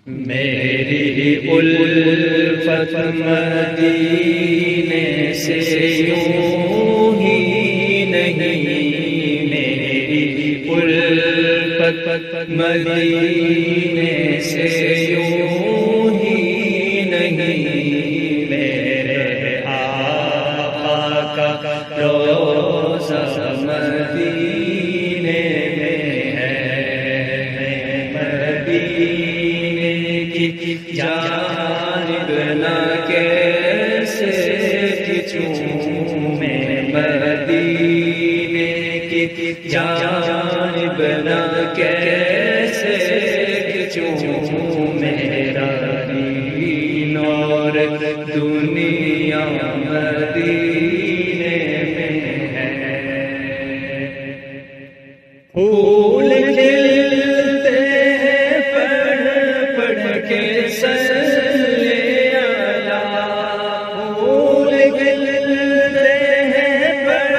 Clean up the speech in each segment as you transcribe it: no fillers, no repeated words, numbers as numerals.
میری الفت مدینے سے یوں ہی نہیں، میری الفت مدینے سے یوں ہی نہیں، میرے آقا کا روضہ مدینے میں ہے، مدینے کی جانب نہ کیسے کھنچوں میں، مدینے کی جانب نہ کیسے کھنچوں، میرا دین اور دنیا مدینے میں ہے۔ پھول کھلتے ہیں پڑھ پڑھ کے صلی علی، پھول کھلتے ہیں پڑھ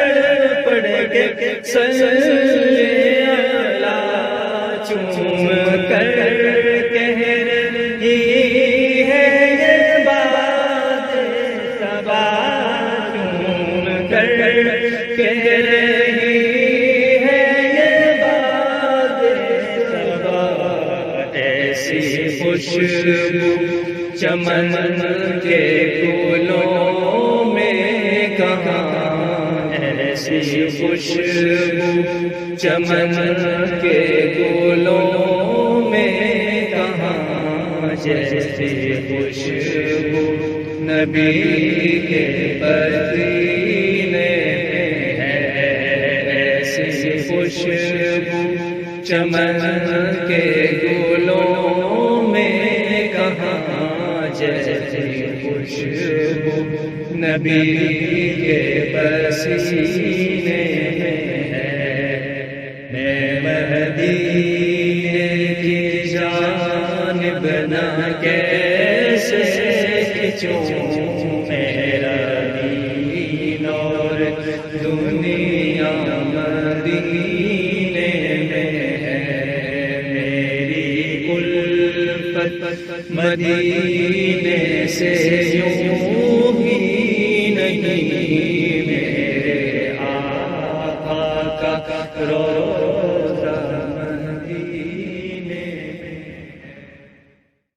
پڑھ کے صلی علی، چوم کر کہہ رہی ہے یہ بات صبا، چوم کر کہہ رہی ہے یہ بات صبا، ایسی خوشبو چمن کے پھولوں میں کہاں، ایسی خوشبو چمن کے پھولوں میں کہاں، جیسی خوشبو نبی کے پسینے میں ہے، ایسی خوشبو چمن کے پھولوں میں کہاں، جیسی خوشبو نبی کے پسینے میں ہے۔ میں مدینے کی جانب نہ کیسے کھنچوں، میرا دین اور دنیا مدینے میں ہے، میری الفت مدینے سے یوں